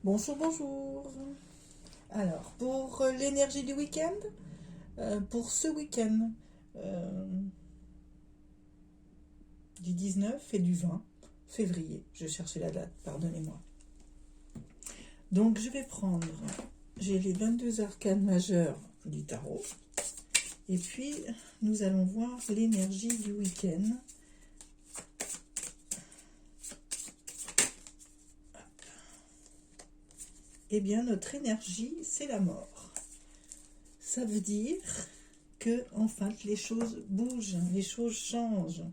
Bonjour, bonjour. Alors, pour l'énergie du week-end, pour ce week-end euh, du 19 et du 20 février, je cherchais la date, pardonnez-moi. Donc, je vais prendre, j'ai les 22 arcanes majeures du tarot, et puis nous allons voir l'énergie du week-end. Eh bien, notre énergie, c'est la mort. Ça veut dire que, en fait, les choses bougent, les choses changent.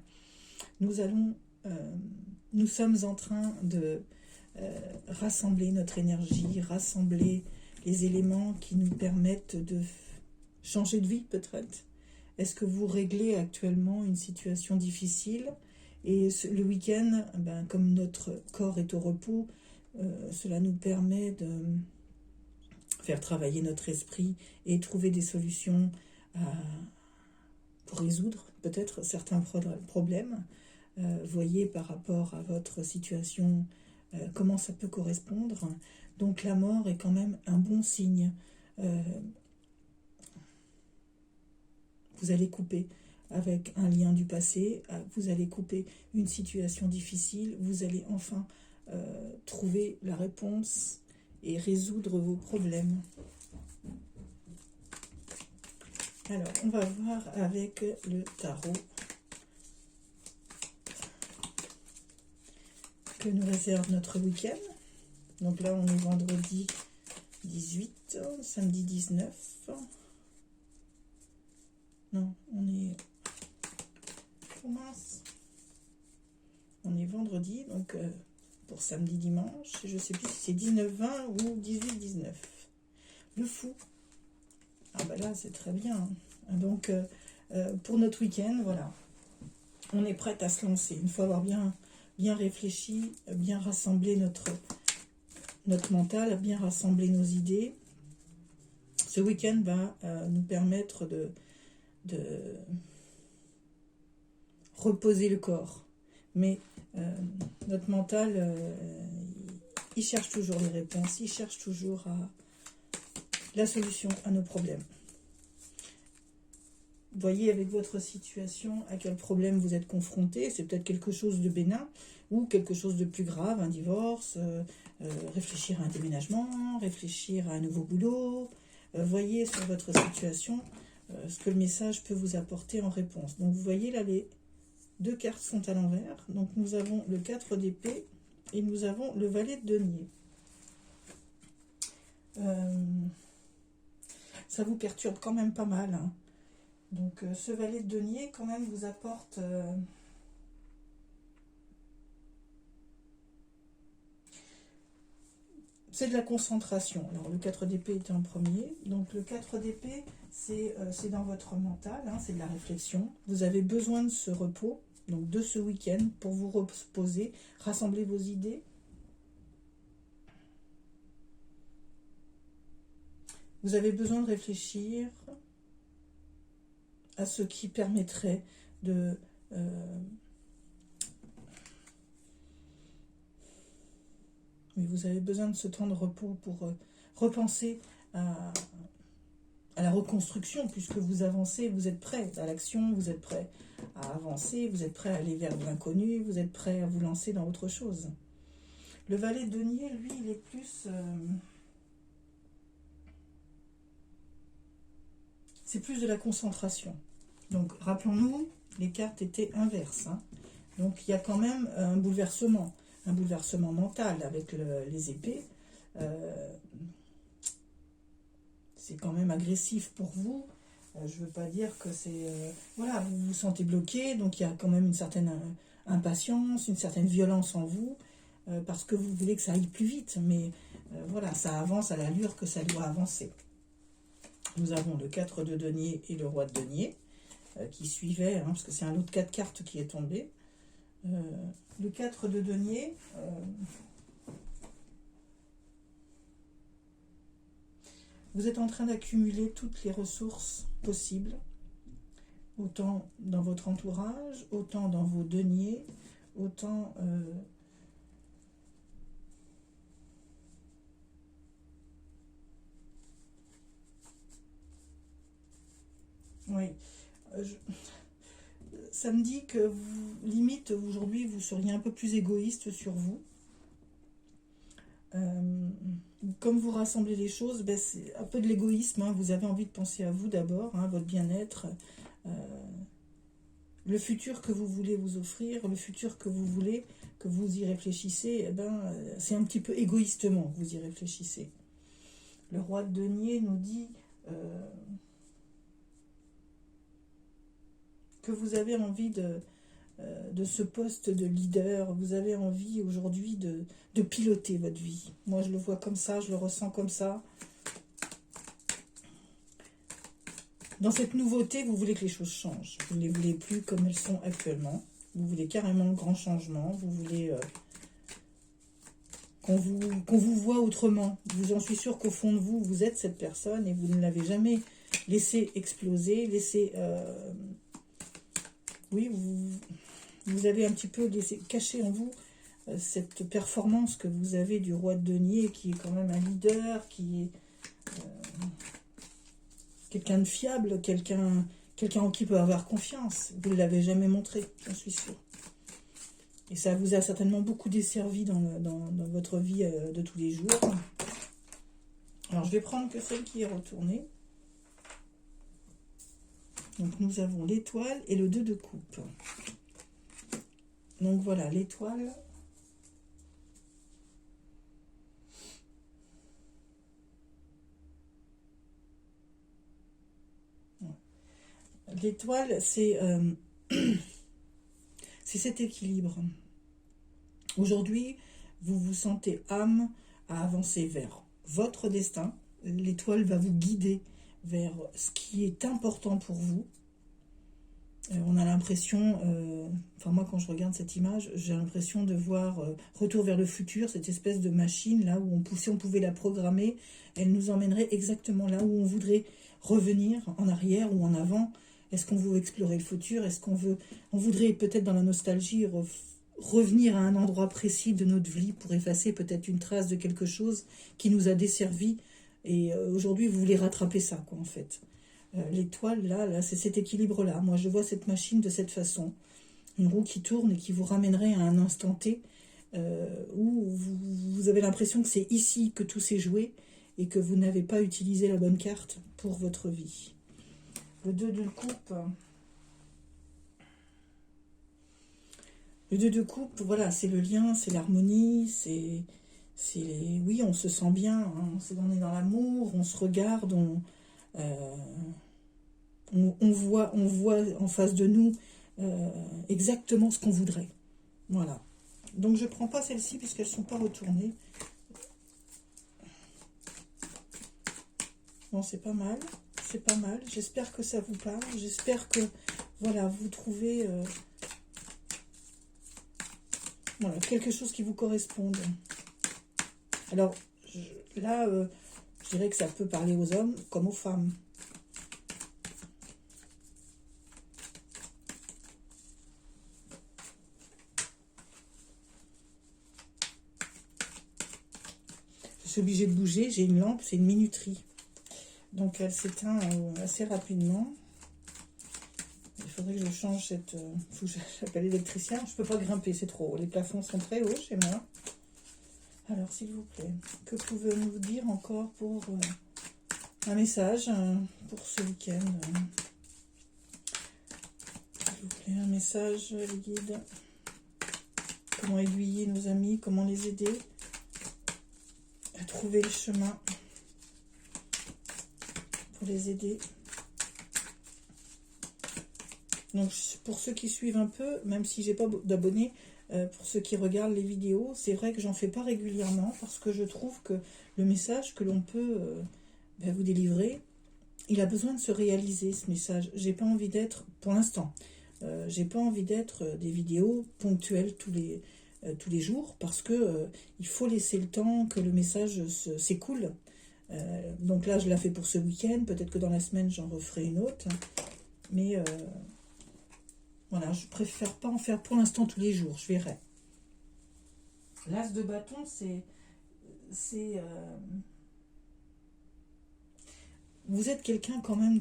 Nous allons, nous sommes en train de rassembler notre énergie, rassembler les éléments qui nous permettent de changer de vie peut-être. Est-ce que vous réglez actuellement une situation difficile et le week-end, ben, comme notre corps est au repos, cela nous permet de faire travailler notre esprit et trouver des solutions pour résoudre peut-être certains problèmes. Voyez par rapport à votre situation comment ça peut correspondre. Donc la mort est quand même un bon signe. Vous allez couper avec un lien du passé, vous allez couper une situation difficile, vous allez enfin trouver la réponse et résoudre vos problèmes. Alors, on va voir avec le tarot que nous réserve notre week-end. Donc là, on est vendredi 18, samedi 19. Non, on est... Oh mince. On est vendredi, donc pour samedi, dimanche. Je ne sais plus si c'est 19-20 ou 18-19. Le fou. Ah bah là, c'est très bien. Donc, pour notre week-end, voilà. On est prête à se lancer. Une fois avoir bien réfléchi, bien rassemblé notre mental, bien rassembler nos idées. Ce week-end va nous permettre de reposer le corps. Mais notre mental, il cherche toujours les réponses, il cherche toujours la solution à nos problèmes. Voyez avec votre situation à quel problème vous êtes confronté. C'est peut-être quelque chose de bénin ou quelque chose de plus grave, un divorce, réfléchir à un déménagement, réfléchir à un nouveau boulot. Voyez sur votre situation ce que le message peut vous apporter en réponse. Donc vous voyez là, les deux cartes sont à l'envers. Donc nous avons le 4 d'épée et nous avons le valet de denier. Ça vous perturbe quand même pas mal, hein. Donc ce valet de denier quand même vous apporte c'est de la concentration. Alors le 4 d'épée est en premier. Donc le 4 d'épée c'est dans votre mental, hein, c'est de la réflexion. Vous avez besoin de ce repos, donc de ce week-end pour vous reposer, rassembler vos idées. Vous avez besoin de réfléchir à ce qui permettrait de mais vous avez besoin de ce temps de repos pour repenser à la reconstruction, puisque vous avancez, vous êtes prêt à l'action, vous êtes prêt à avancer, vous êtes prêt à aller vers de l'inconnu, vous êtes prêt à vous lancer dans autre chose. Le valet de denier, lui, il est plus... c'est plus de la concentration. Donc, rappelons-nous, les cartes étaient inverses, hein. Donc, il y a quand même un bouleversement mental avec les épées. C'est quand même agressif pour vous. Je ne veux pas dire que c'est... voilà, vous vous sentez bloqué, donc il y a quand même une certaine impatience, une certaine violence en vous, parce que vous voulez que ça aille plus vite, mais voilà, ça avance à l'allure que ça doit avancer. Nous avons le 4 de denier et le roi de denier, qui suivaient, hein, parce que c'est un lot de 4 cartes qui est tombé. Le 4 de denier... vous êtes en train d'accumuler toutes les ressources possibles, autant dans votre entourage, autant dans vos deniers, autant Oui. Ça me dit que vous, limite, aujourd'hui, vous seriez un peu plus égoïste sur vous. Euh, Comme vous rassemblez les choses, ben, c'est un peu de l'égoïsme, hein. Vous avez envie de penser à vous d'abord, hein, votre bien-être, euh, le futur que vous voulez vous offrir, le futur que vous voulez, que vous y réfléchissez, eh ben, c'est un petit peu égoïstement que vous y réfléchissez. Le roi de denier nous dit que vous avez envie de ce poste de leader, vous avez envie aujourd'hui de piloter votre vie. Moi, je le vois comme ça, je le ressens comme ça. Dans cette nouveauté, vous voulez que les choses changent. Vous ne les voulez plus comme elles sont actuellement. Vous voulez carrément un grand changement. Vous voulez qu'on vous voit autrement. J'en suis sûre qu'au fond de vous, vous êtes cette personne et vous ne l'avez jamais laissé exploser, laissé... oui, vous avez un petit peu laissé cacher en vous cette performance que vous avez du roi de denier, qui est quand même un leader, qui est quelqu'un de fiable, quelqu'un en qui peut avoir confiance. Vous ne l'avez jamais montré, j'en suis sûre. Et ça vous a certainement beaucoup desservi dans votre vie de tous les jours. Alors, je vais prendre que celle qui est retournée. Donc, nous avons l'étoile et le 2 de coupe. Donc, voilà, l'étoile. L'étoile, c'est cet équilibre. Aujourd'hui, vous vous sentez âme à avancer vers votre destin. L'étoile va vous guider vers ce qui est important pour vous. On a l'impression, enfin moi quand je regarde cette image, j'ai l'impression de voir Retour vers le futur, cette espèce de machine là où si on pouvait la programmer, elle nous emmènerait exactement là où on voudrait revenir, en arrière ou en avant. Est-ce qu'on veut explorer le futur? Est-ce on voudrait peut-être dans la nostalgie revenir à un endroit précis de notre vie pour effacer peut-être une trace de quelque chose qui nous a desservi, et aujourd'hui vous voulez rattraper ça quoi en fait. L'étoile là c'est cet équilibre là. Moi je vois cette machine de cette façon, une roue qui tourne et qui vous ramènerait à un instant T où vous avez l'impression que c'est ici que tout s'est joué et que vous n'avez pas utilisé la bonne carte pour votre vie. Le 2 de coupe. Le 2 de coupe, voilà, c'est le lien, c'est l'harmonie, oui, on se sent bien, hein, on est dans l'amour, on se regarde, on voit en face de nous exactement ce qu'on voudrait. Voilà. Donc je ne prends pas celles-ci puisqu'elles ne sont pas retournées. Bon, c'est pas mal. C'est pas mal. J'espère que ça vous parle. J'espère que voilà, vous trouvez voilà, quelque chose qui vous corresponde. Alors, là, je dirais que ça peut parler aux hommes comme aux femmes. Je suis obligée de bouger. J'ai une lampe, c'est une minuterie. Donc, elle s'éteint assez rapidement. Il faudrait que je change cette... faut que j'appelle l'électricien. Je ne peux pas grimper, c'est trop haut. Les plafonds sont très hauts chez moi. Alors, s'il vous plaît, que pouvez-vous dire encore pour un message pour ce week-end S'il vous plaît, un message, les guides. Comment aiguiller nos amis, comment les aider à trouver le chemin pour les aider. Donc, pour ceux qui suivent un peu, même si j'ai pas d'abonnés, pour ceux qui regardent les vidéos, c'est vrai que j'en fais pas régulièrement parce que je trouve que le message que l'on peut vous délivrer, il a besoin de se réaliser, ce message. J'ai pas envie d'être, pour l'instant, j'ai pas envie d'être des vidéos ponctuelles tous les jours parce que il faut laisser le temps que le message s'écoule. Donc là, je la fais pour ce week-end. Peut-être que dans la semaine, j'en referai une autre. Mais voilà, je préfère pas en faire pour l'instant tous les jours. Je verrai. L'as de bâton, vous êtes quelqu'un quand même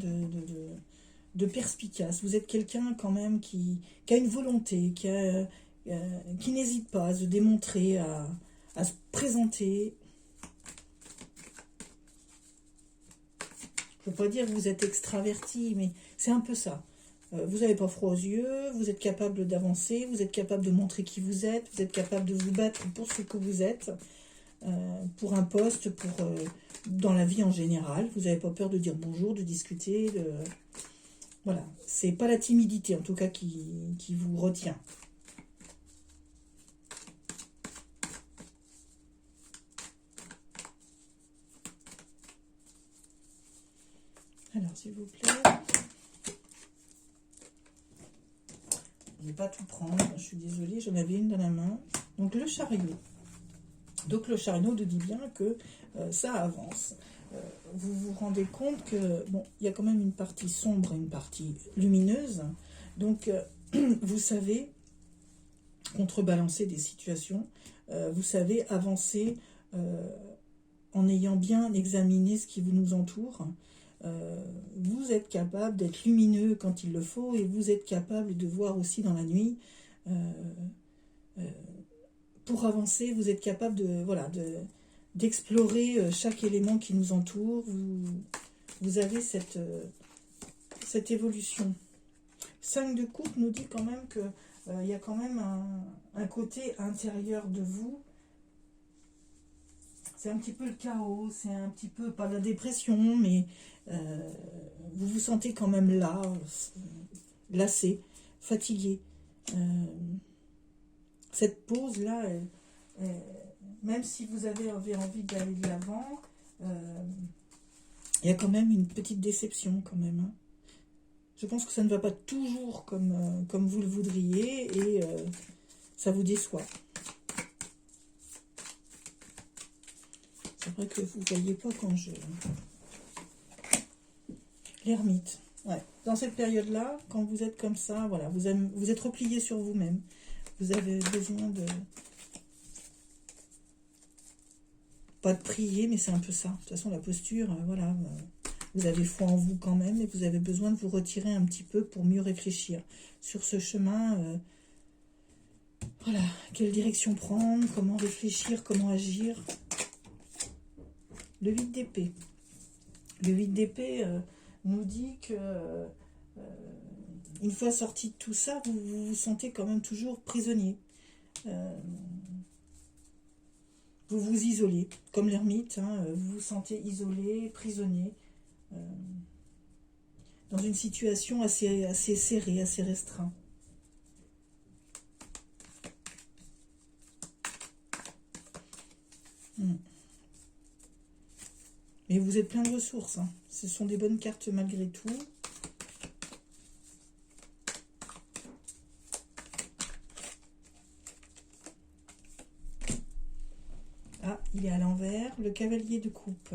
de perspicace. Vous êtes quelqu'un quand même qui a une volonté, qui n'hésite pas à se démontrer, à se présenter. Je ne veux pas dire que vous êtes extraverti, mais c'est un peu ça. Vous n'avez pas froid aux yeux, vous êtes capable d'avancer, vous êtes capable de montrer qui vous êtes capable de vous battre pour ce que vous êtes, pour un poste, dans la vie en général. Vous n'avez pas peur de dire bonjour, de discuter. Voilà, c'est pas la timidité en tout cas qui vous retient. Alors, s'il vous plaît. Je ne vais pas tout prendre, je suis désolée, j'en avais une dans la main. Donc, le chariot. Donc, le chariot nous dit bien que ça avance. Vous vous rendez compte que, bon, il y a quand même une partie sombre et une partie lumineuse. Donc, vous savez contrebalancer des situations. Vous savez avancer en ayant bien examiné ce qui nous entoure. Vous êtes capable d'être lumineux quand il le faut et vous êtes capable de voir aussi dans la nuit. Pour avancer, vous êtes capable d'explorer chaque élément qui nous entoure. Vous avez cette évolution. 5 de coupe nous dit quand même que il y a quand même un côté intérieur de vous. C'est un petit peu le chaos, c'est un petit peu, pas la dépression, mais vous vous sentez quand même là, lassé, fatigué. Cette pause-là, même si vous avez envie d'aller de l'avant, il y a quand même une petite déception quand même. Hein. Je pense que ça ne va pas toujours comme vous le voudriez et ça vous déçoit. C'est vrai que vous ne voyez pas quand je... L'ermite. Ouais. Dans cette période-là, quand vous êtes comme ça, voilà, vous êtes replié sur vous-même. Vous avez besoin de... Pas de prier, mais c'est un peu ça. De toute façon, la posture, voilà, vous avez foi en vous quand même, et vous avez besoin de vous retirer un petit peu pour mieux réfléchir sur ce chemin. Voilà, quelle direction prendre, comment réfléchir, comment agir. Le 8 d'épée. Le 8 d'épée nous dit que une fois sorti de tout ça, vous vous sentez quand même toujours prisonnier. Vous vous isolez, comme l'ermite, hein, vous vous sentez isolé, prisonnier, dans une situation assez serrée, assez restreinte. Mais vous êtes plein de ressources. Hein. Ce sont des bonnes cartes malgré tout. Ah, il est à l'envers. Le cavalier de coupe.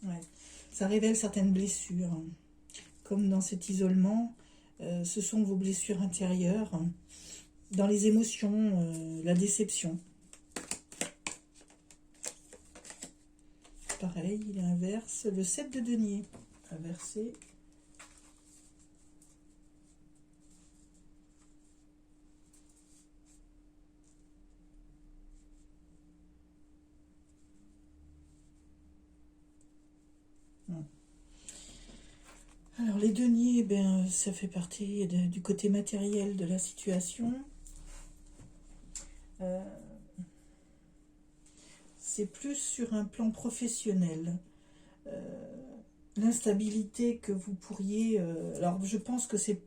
Ouais. Ça révèle certaines blessures. Comme dans cet isolement, ce sont vos blessures intérieures. Dans les émotions, la déception. Pareil, il inverse. Le 7 de denier, inversé. Alors les deniers, ben, ça fait partie du côté matériel de la situation. C'est plus sur un plan professionnel. L'instabilité que vous pourriez... alors je pense que c'est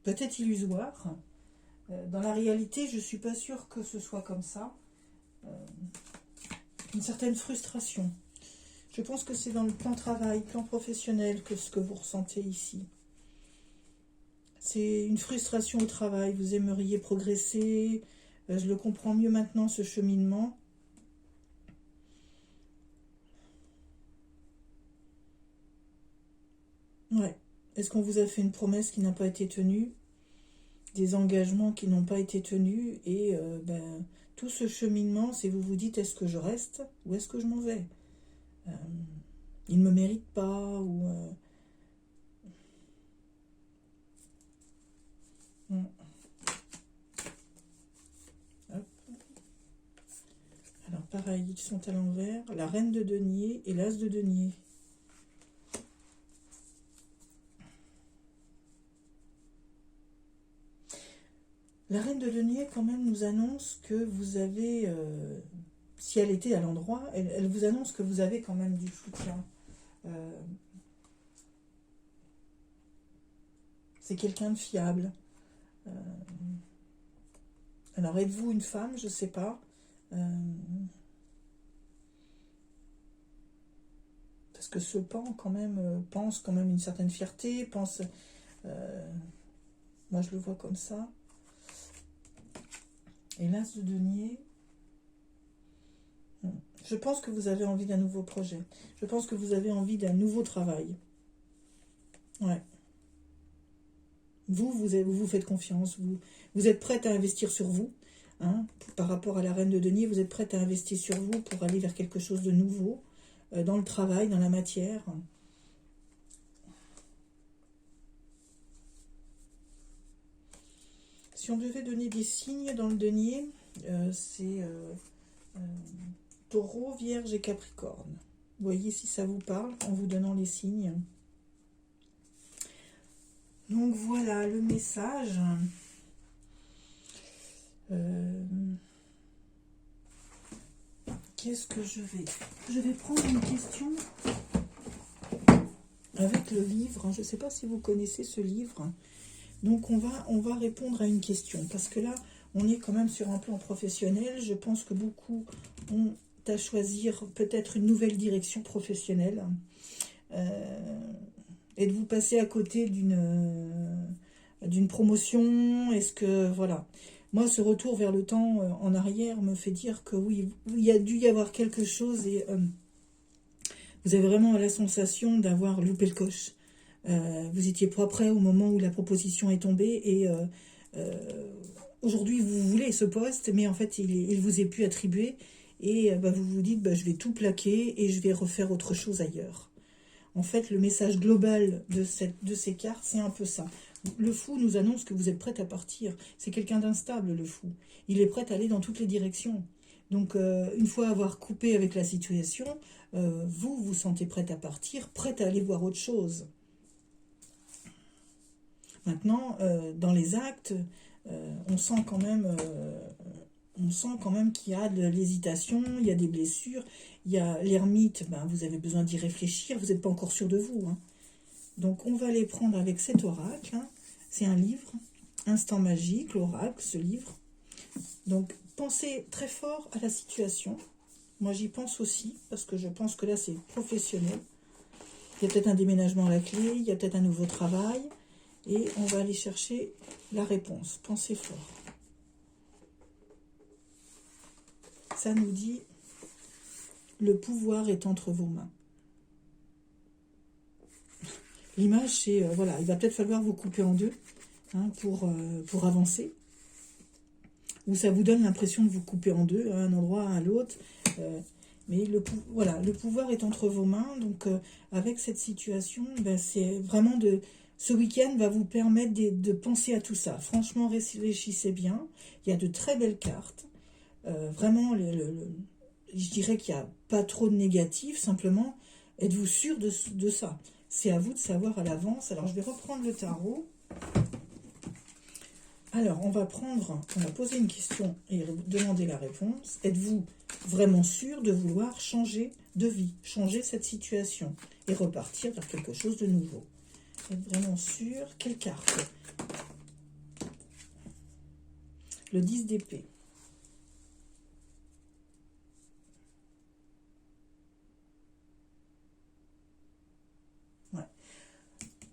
peut-être illusoire. Dans la réalité, je ne suis pas sûre que ce soit comme ça. Une certaine frustration. Je pense que c'est dans le plan travail, plan professionnel, que ce que vous ressentez ici. C'est une frustration au travail. Vous aimeriez progresser. Je le comprends mieux maintenant, ce cheminement. Ouais. Est-ce qu'on vous a fait une promesse qui n'a pas été tenue? des engagements qui n'ont pas été tenus, et ben, tout ce cheminement, c'est vous vous dites, est-ce que je reste ou est-ce que je m'en vais? Il ne me mérite pas, ou... Hop. Alors pareil, ils sont à l'envers, la reine de denier et l'as de denier. La reine de denier, quand même, nous annonce que vous avez, si elle était à l'endroit, elle vous annonce que vous avez quand même du soutien. C'est quelqu'un de fiable. Alors, êtes-vous une femme? Je ne sais pas. Parce que ce pan, quand même, pense quand même une certaine fierté, pense... moi, je le vois comme ça. Et l'as de denier, je pense que vous avez envie d'un nouveau projet. Je pense que vous avez envie d'un nouveau travail. Ouais. Vous vous faites confiance. Vous êtes prête à investir sur vous. Hein, par rapport à la reine de denier, vous êtes prête à investir sur vous pour aller vers quelque chose de nouveau, dans le travail, dans la matière. Si on devait donner des signes dans le denier, c'est Taureau, Vierge et Capricorne. Vous voyez si ça vous parle en vous donnant les signes. Donc voilà le message. Qu'est-ce que je vais... Je vais prendre une question avec le livre. Je ne sais pas si vous connaissez ce livre. Donc on va répondre à une question. Parce que là, on est quand même sur un plan professionnel. Je pense que beaucoup ont à choisir peut-être une nouvelle direction professionnelle. Êtes-vous passé à côté d'une promotion? Est-ce que... Voilà. Moi, ce retour vers le temps en arrière me fait dire que oui, il y a dû y avoir quelque chose et vous avez vraiment la sensation d'avoir loupé le coche. Vous étiez pas prêt au moment où la proposition est tombée et aujourd'hui, vous voulez ce poste, mais en fait, il vous est plus attribué et vous vous dites, je vais tout plaquer et je vais refaire autre chose ailleurs. En fait, le message global de ces cartes, c'est un peu ça. Le fou nous annonce que vous êtes prête à partir. C'est quelqu'un d'instable, le fou. Il est prêt à aller dans toutes les directions. Donc, une fois avoir coupé avec la situation, vous vous sentez prête à partir, prête à aller voir autre chose. Maintenant, dans les actes, on sent quand même qu'il y a de l'hésitation, il y a des blessures. Il y a l'ermite, vous avez besoin d'y réfléchir, vous n'êtes pas encore sûr de vous. Hein. Donc on va les prendre avec cet oracle. Hein. C'est un livre, Instant magique, l'oracle, ce livre. Donc pensez très fort à la situation. Moi j'y pense aussi, parce que je pense que là c'est professionnel. Il y a peut-être un déménagement à la clé, il y a peut-être un nouveau travail. Et on va aller chercher la réponse. Pensez fort. Ça nous dit... Le pouvoir est entre vos mains. L'image, c'est, voilà, il va peut-être falloir vous couper en deux hein, pour avancer. Ou ça vous donne l'impression de vous couper en deux, à un endroit, à l'autre. Mais voilà, le pouvoir est entre vos mains. Donc, avec cette situation, c'est vraiment de... Ce week-end va vous permettre de penser à tout ça. Franchement, réfléchissez bien. Il y a de très belles cartes. Vraiment, je dirais qu'il n'y a pas trop de négatifs, simplement, êtes-vous sûr de ça? C'est à vous de savoir à l'avance. Alors, je vais reprendre le tarot. Alors, on va poser une question et demander la réponse. Êtes-vous vraiment sûr de vouloir changer de vie, changer cette situation et repartir vers quelque chose de nouveau? Êtes vraiment sûr? Quelle carte? Le 10 d'épée.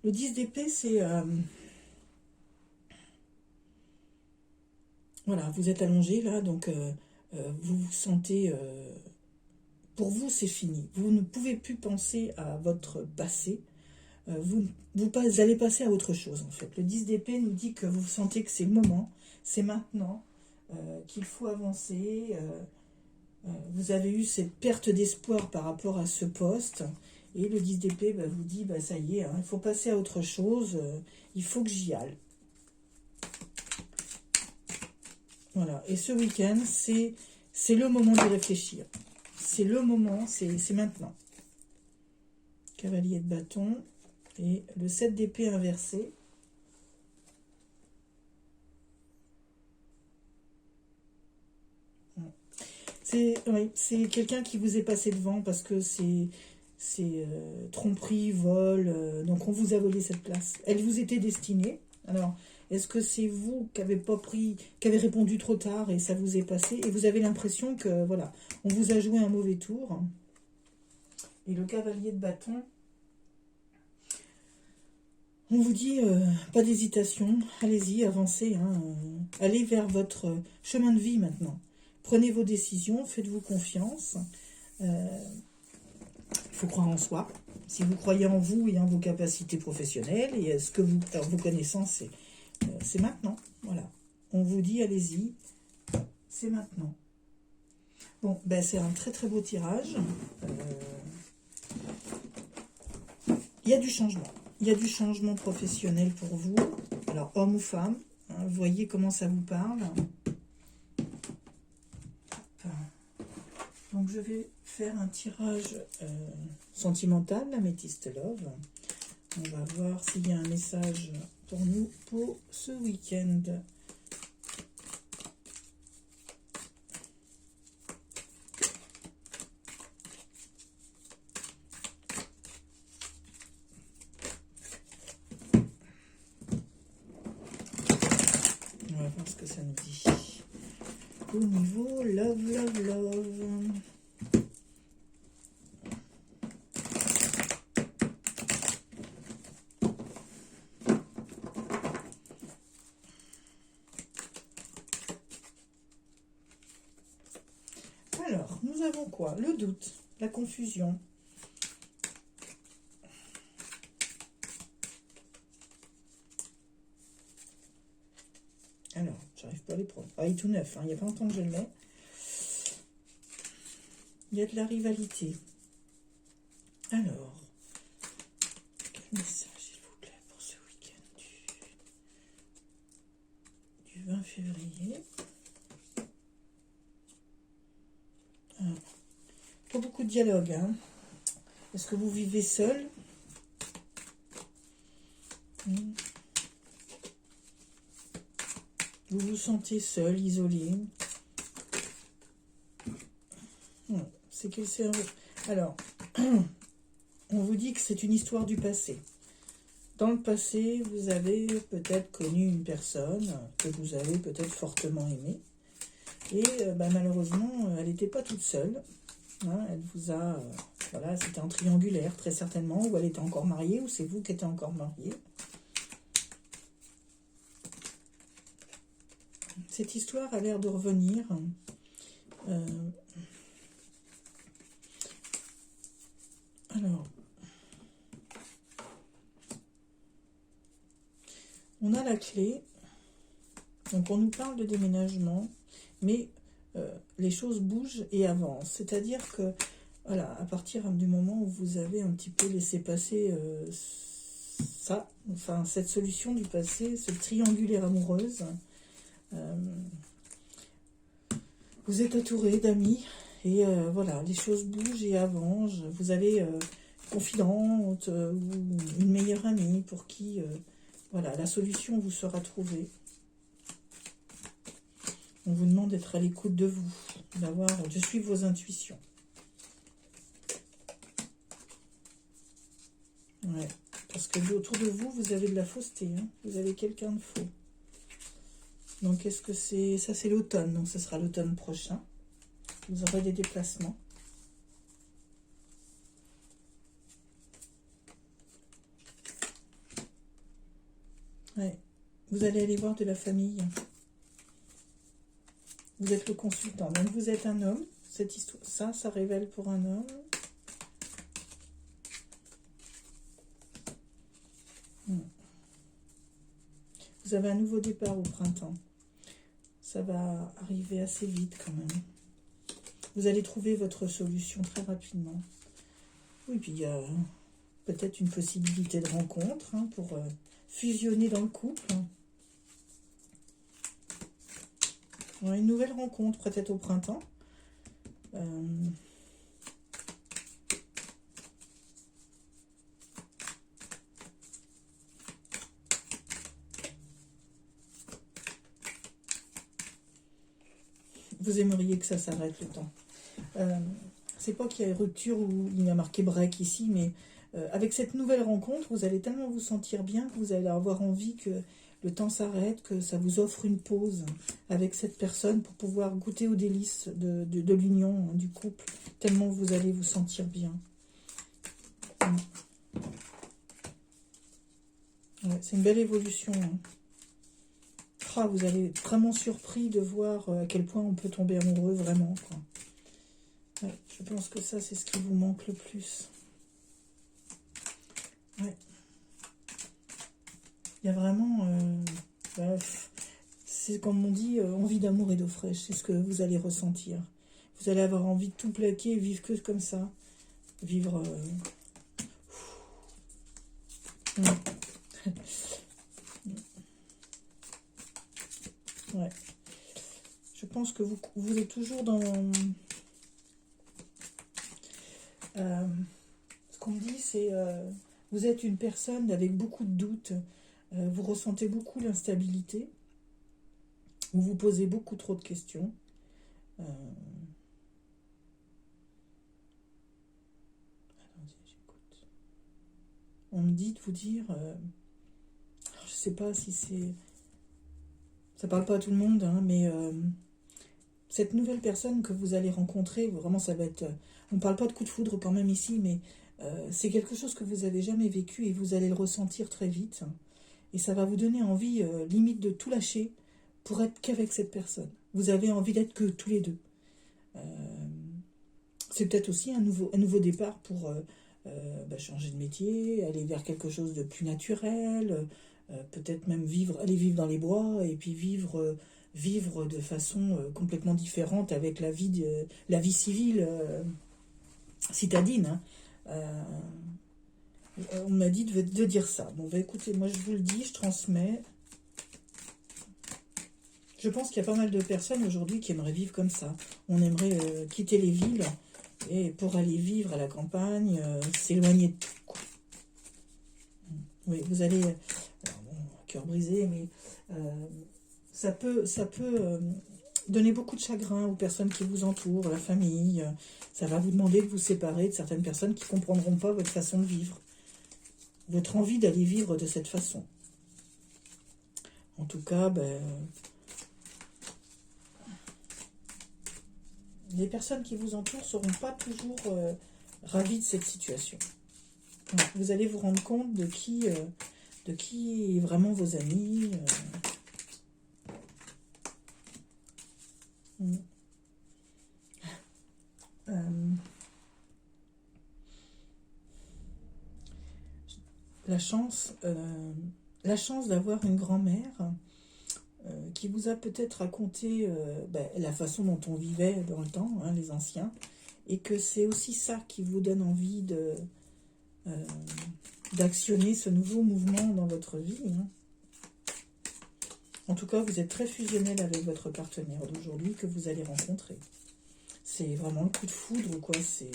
Le 10 d'épée, c'est... voilà, vous êtes allongé là, donc vous vous sentez... pour vous, c'est fini. Vous ne pouvez plus penser à votre passé. vous allez passer à autre chose, en fait. Le 10 d'épée nous dit que vous sentez que c'est le moment, c'est maintenant, qu'il faut avancer. Vous avez eu cette perte d'espoir par rapport à ce poste. Et le 10 d'épée vous dit, ça y est, hein, il faut passer à autre chose, il faut que j'y aille. Voilà, et ce week-end, c'est le moment de réfléchir. C'est le moment, c'est maintenant. Cavalier de bâton et le 7 d'épée inversé. C'est quelqu'un qui vous est passé devant parce que c'est tromperie, vol, donc on vous a volé cette place. Elle vous était destinée. Alors, est-ce que c'est vous qui avez pas pris, qui avez répondu trop tard et ça vous est passé et vous avez l'impression que voilà, on vous a joué un mauvais tour. Et le cavalier de bâton, on vous dit pas d'hésitation, allez-y, avancez, hein, allez vers votre chemin de vie maintenant. Prenez vos décisions, faites-vous confiance. Il faut croire en soi. Si vous croyez en vous et en vos capacités professionnelles et ce que vos connaissances, c'est maintenant. Voilà. On vous dit, allez-y, c'est maintenant. Bon, c'est un très très beau tirage. Il y a du changement. Il y a du changement professionnel pour vous. Alors, homme ou femme, hein, vous voyez comment ça vous parle. Donc, je vais faire un tirage sentimental, la Métiste Love. On va voir s'il y a un message pour nous pour ce week-end. On va voir ce que ça nous dit. Au niveau love, love, love. Alors, nous avons quoi? Le doute, la confusion. Alors, j'arrive pas à les prendre. Ah, il est tout neuf, hein, il y a pas longtemps que je le mets. Il y a de la rivalité. Alors, quel message, s'il vous plaît, pour ce week-end du 20 février. Alors, pas beaucoup de dialogue, hein. Est-ce que vous vivez seul? Vous vous sentez seul, isolé? C'est que c'est... Alors, on vous dit que c'est une histoire du passé. Dans le passé, vous avez peut-être connu une personne que vous avez peut-être fortement aimée. Et malheureusement, elle n'était pas toute seule. Hein, elle vous a... voilà, c'était un triangulaire, très certainement, ou elle était encore mariée, ou c'est vous qui étiez encore marié. Cette histoire a l'air de revenir. Alors, on a la clé. Donc, on nous parle de déménagement, mais les choses bougent et avancent. C'est-à-dire que, voilà, à partir du moment où vous avez un petit peu laissé passer ça, enfin, cette solution du passé, ce triangulaire amoureuse, vous êtes entouré d'amis et voilà, les choses bougent et avancent. Vous avez confidente ou une meilleure amie pour qui voilà, la solution vous sera trouvée. On vous demande d'être à l'écoute de vous, de suivre vos intuitions. Ouais, parce que autour de vous, vous avez de la fausseté, hein, vous avez quelqu'un de faux. Donc, est-ce que c'est... Ça, c'est l'automne, donc ce sera l'automne prochain. Vous aurez des déplacements. Ouais. Vous allez aller voir de la famille. Vous êtes le consultant. Donc, vous êtes un homme. Cette histoire, ça révèle pour un homme. Vous avez un nouveau départ au printemps. Ça va arriver assez vite quand même. Vous allez trouver votre solution très rapidement. Oui, puis il y a peut-être une possibilité de rencontre hein, pour fusionner dans le couple. Ouais, une nouvelle rencontre, peut-être au printemps. Vous aimeriez que ça s'arrête le temps. C'est pas qu'il y a rupture ou il y a marqué break ici, mais avec cette nouvelle rencontre, vous allez tellement vous sentir bien que vous allez avoir envie que le temps s'arrête, que ça vous offre une pause avec cette personne pour pouvoir goûter aux délices de l'union, hein, du couple, tellement vous allez vous sentir bien. Ouais, c'est une belle évolution. Hein. Ah, vous allez être vraiment surpris de voir à quel point on peut tomber amoureux vraiment, quoi. Ouais, je pense que ça, c'est ce qui vous manque le plus. Ouais. Il y a vraiment... c'est comme on dit, envie d'amour et d'eau fraîche. C'est ce que vous allez ressentir. Vous allez avoir envie de tout plaquer et vivre que comme ça. Vivre... Ouais. Je pense que vous êtes toujours dans... ce qu'on me dit, c'est... vous êtes une personne avec beaucoup de doutes. Vous ressentez beaucoup l'instabilité. Vous vous posez beaucoup trop de questions. Attendez, j'écoute. On me dit de vous dire... je sais pas si c'est... Ça parle pas à tout le monde, hein, mais... cette nouvelle personne que vous allez rencontrer, vraiment ça va être... on ne parle pas de coup de foudre quand même ici, mais c'est quelque chose que vous n'avez jamais vécu et vous allez le ressentir très vite. Et ça va vous donner envie, limite, de tout lâcher pour être qu'avec cette personne. Vous avez envie d'être que tous les deux. C'est peut-être aussi un nouveau départ pour changer de métier, aller vers quelque chose de plus naturel, peut-être même aller vivre dans les bois et puis vivre de façon complètement différente avec la vie civile citadine. Hein. On m'a dit de dire ça. Bon, bah écoutez, moi je vous le dis, je transmets. Je pense qu'il y a pas mal de personnes aujourd'hui qui aimeraient vivre comme ça. On aimerait quitter les villes et pour aller vivre à la campagne, s'éloigner de tout. Quoi. Oui, vous allez... alors bon, cœur brisé, mais... ça peut donner beaucoup de chagrin aux personnes qui vous entourent, la famille. Ça va vous demander de vous séparer de certaines personnes qui ne comprendront pas votre façon de vivre. Votre envie d'aller vivre de cette façon. En tout cas, les personnes qui vous entourent ne seront pas toujours ravies de cette situation. Vous allez vous rendre compte de qui est vraiment vos amis. La chance d'avoir une grand-mère qui vous a peut-être raconté la façon dont on vivait dans le temps, hein, les anciens, et que c'est aussi ça qui vous donne envie d'actionner ce nouveau mouvement dans votre vie. Hein. En tout cas, vous êtes très fusionnel avec votre partenaire d'aujourd'hui que vous allez rencontrer. C'est vraiment le coup de foudre, quoi. C'est...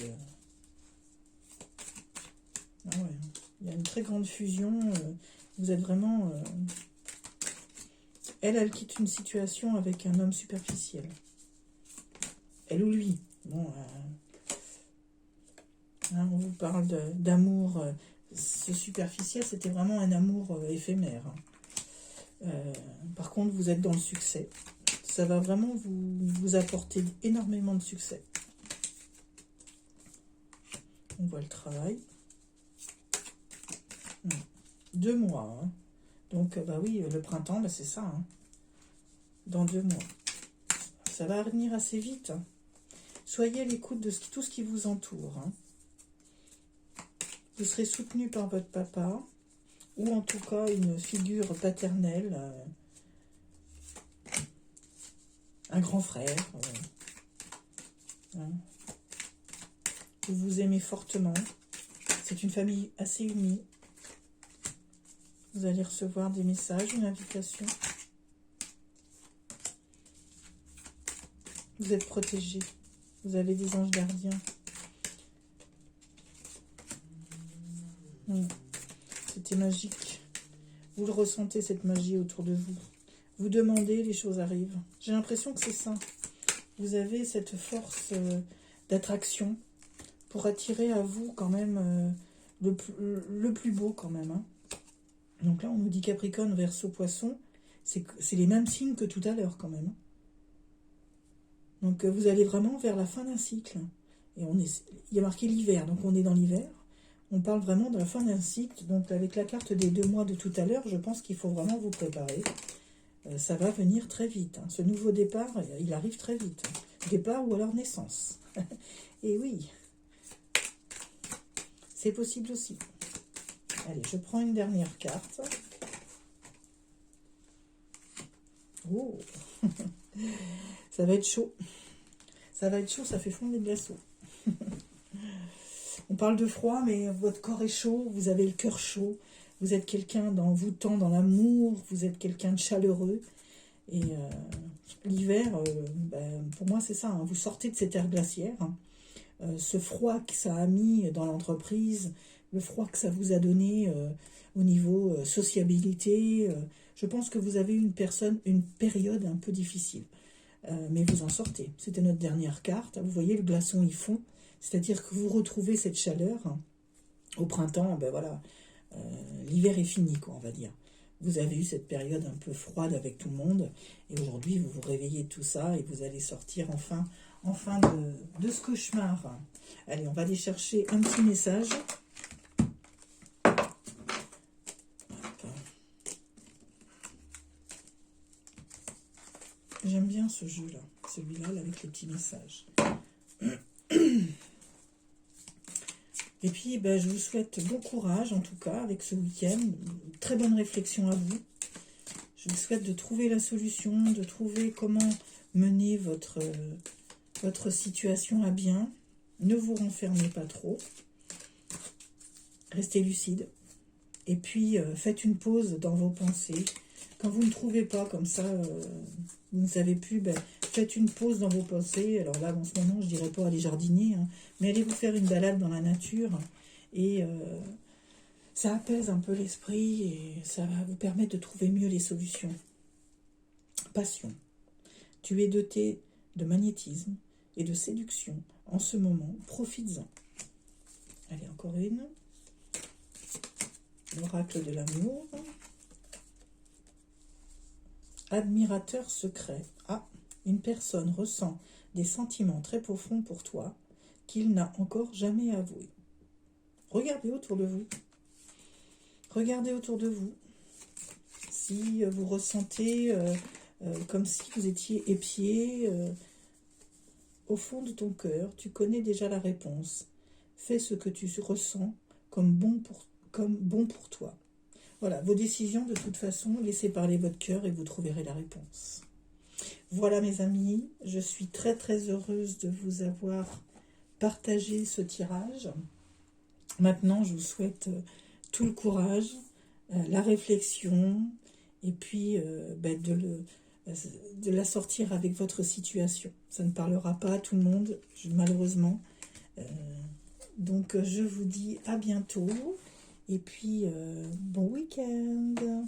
Ah ouais. Il y a une très grande fusion. Vous êtes vraiment... Elle quitte une situation avec un homme superficiel. Elle ou lui. Bon, hein, on vous parle d'amour. Ce superficiel, c'était vraiment un amour éphémère. Par contre, vous êtes dans le succès. Ça va vraiment vous apporter énormément de succès. On voit le travail. 2 mois. Hein. Donc, oui, le printemps, c'est ça. Hein. Dans 2 mois. Ça va venir assez vite. Hein. Soyez à l'écoute de tout ce qui vous entoure. Hein. Vous serez soutenu par votre papa. ou en tout cas une figure paternelle, un grand frère, hein. Vous vous aimez fortement, c'est une famille assez unie. Vous allez recevoir des messages, une invitation. Vous êtes protégés, vous avez des anges gardiens. C'était magique. Vous le ressentez, cette magie autour de vous. Vous demandez, les choses arrivent. J'ai l'impression que c'est ça. Vous avez cette force d'attraction pour attirer à vous quand même le plus beau quand même. Hein. Donc là, on nous dit Capricorne, Verseau, Poisson. C'est les mêmes signes que tout à l'heure quand même. Donc vous allez vraiment vers la fin d'un cycle. Et il y a marqué l'hiver, donc on est dans l'hiver. On parle vraiment de la fin d'un cycle. Donc avec la carte des 2 mois de tout à l'heure, je pense qu'il faut vraiment vous préparer. Ça va venir très vite. Hein. Ce nouveau départ, il arrive très vite. Départ ou alors naissance. Et oui, c'est possible aussi. Allez, je prends une dernière carte. Oh, ça va être chaud. Ça va être chaud, ça fait fondre les glaçons. On parle de froid, mais votre corps est chaud, vous avez le cœur chaud. Vous êtes quelqu'un vous tend dans l'amour, vous êtes quelqu'un de chaleureux. Et l'hiver, pour moi, c'est ça. Hein, vous sortez de cette ère glaciaire. Hein, ce froid que ça a mis dans l'entreprise, le froid que ça vous a donné au niveau sociabilité. Je pense que vous avez une période un peu difficile. Mais vous en sortez. C'était notre dernière carte. Vous voyez, le glaçon, il fond. C'est-à-dire que vous retrouvez cette chaleur. Hein. Au printemps, ben voilà, l'hiver est fini, quoi, on va dire. Vous avez eu cette période un peu froide avec tout le monde. Et aujourd'hui, vous vous réveillez de tout ça et vous allez sortir enfin de ce cauchemar. Allez, on va aller chercher un petit message. J'aime bien ce jeu-là, celui-là avec les petits messages. Et puis, je vous souhaite bon courage, en tout cas, avec ce week-end. Très bonne réflexion à vous. Je vous souhaite de trouver la solution, de trouver comment mener votre situation à bien. Ne vous renfermez pas trop. Restez lucide. Et puis, faites une pause dans vos pensées. Quand vous ne trouvez pas comme ça, vous ne savez plus, faites une pause dans vos pensées. Alors là, en ce moment, je ne dirais pas aller jardiner, hein, mais allez vous faire une balade dans la nature. Et ça apaise un peu l'esprit et ça va vous permettre de trouver mieux les solutions. Passion. Tu es doté de magnétisme et de séduction en ce moment. Profites-en. Allez, encore une. L'oracle de l'amour. Admirateur secret. Ah, une personne ressent des sentiments très profonds pour toi qu'il n'a encore jamais avoués. Regardez autour de vous. Regardez autour de vous. Si vous ressentez comme si vous étiez épié au fond de ton cœur, tu connais déjà la réponse. Fais ce que tu ressens comme bon pour toi. Voilà, vos décisions, de toute façon, laissez parler votre cœur et vous trouverez la réponse. Voilà, mes amis, je suis très très heureuse de vous avoir partagé ce tirage. Maintenant, je vous souhaite tout le courage, la réflexion, et puis de la sortir avec votre situation. Ça ne parlera pas à tout le monde, malheureusement. Donc, je vous dis à bientôt. Et puis, bon week-end.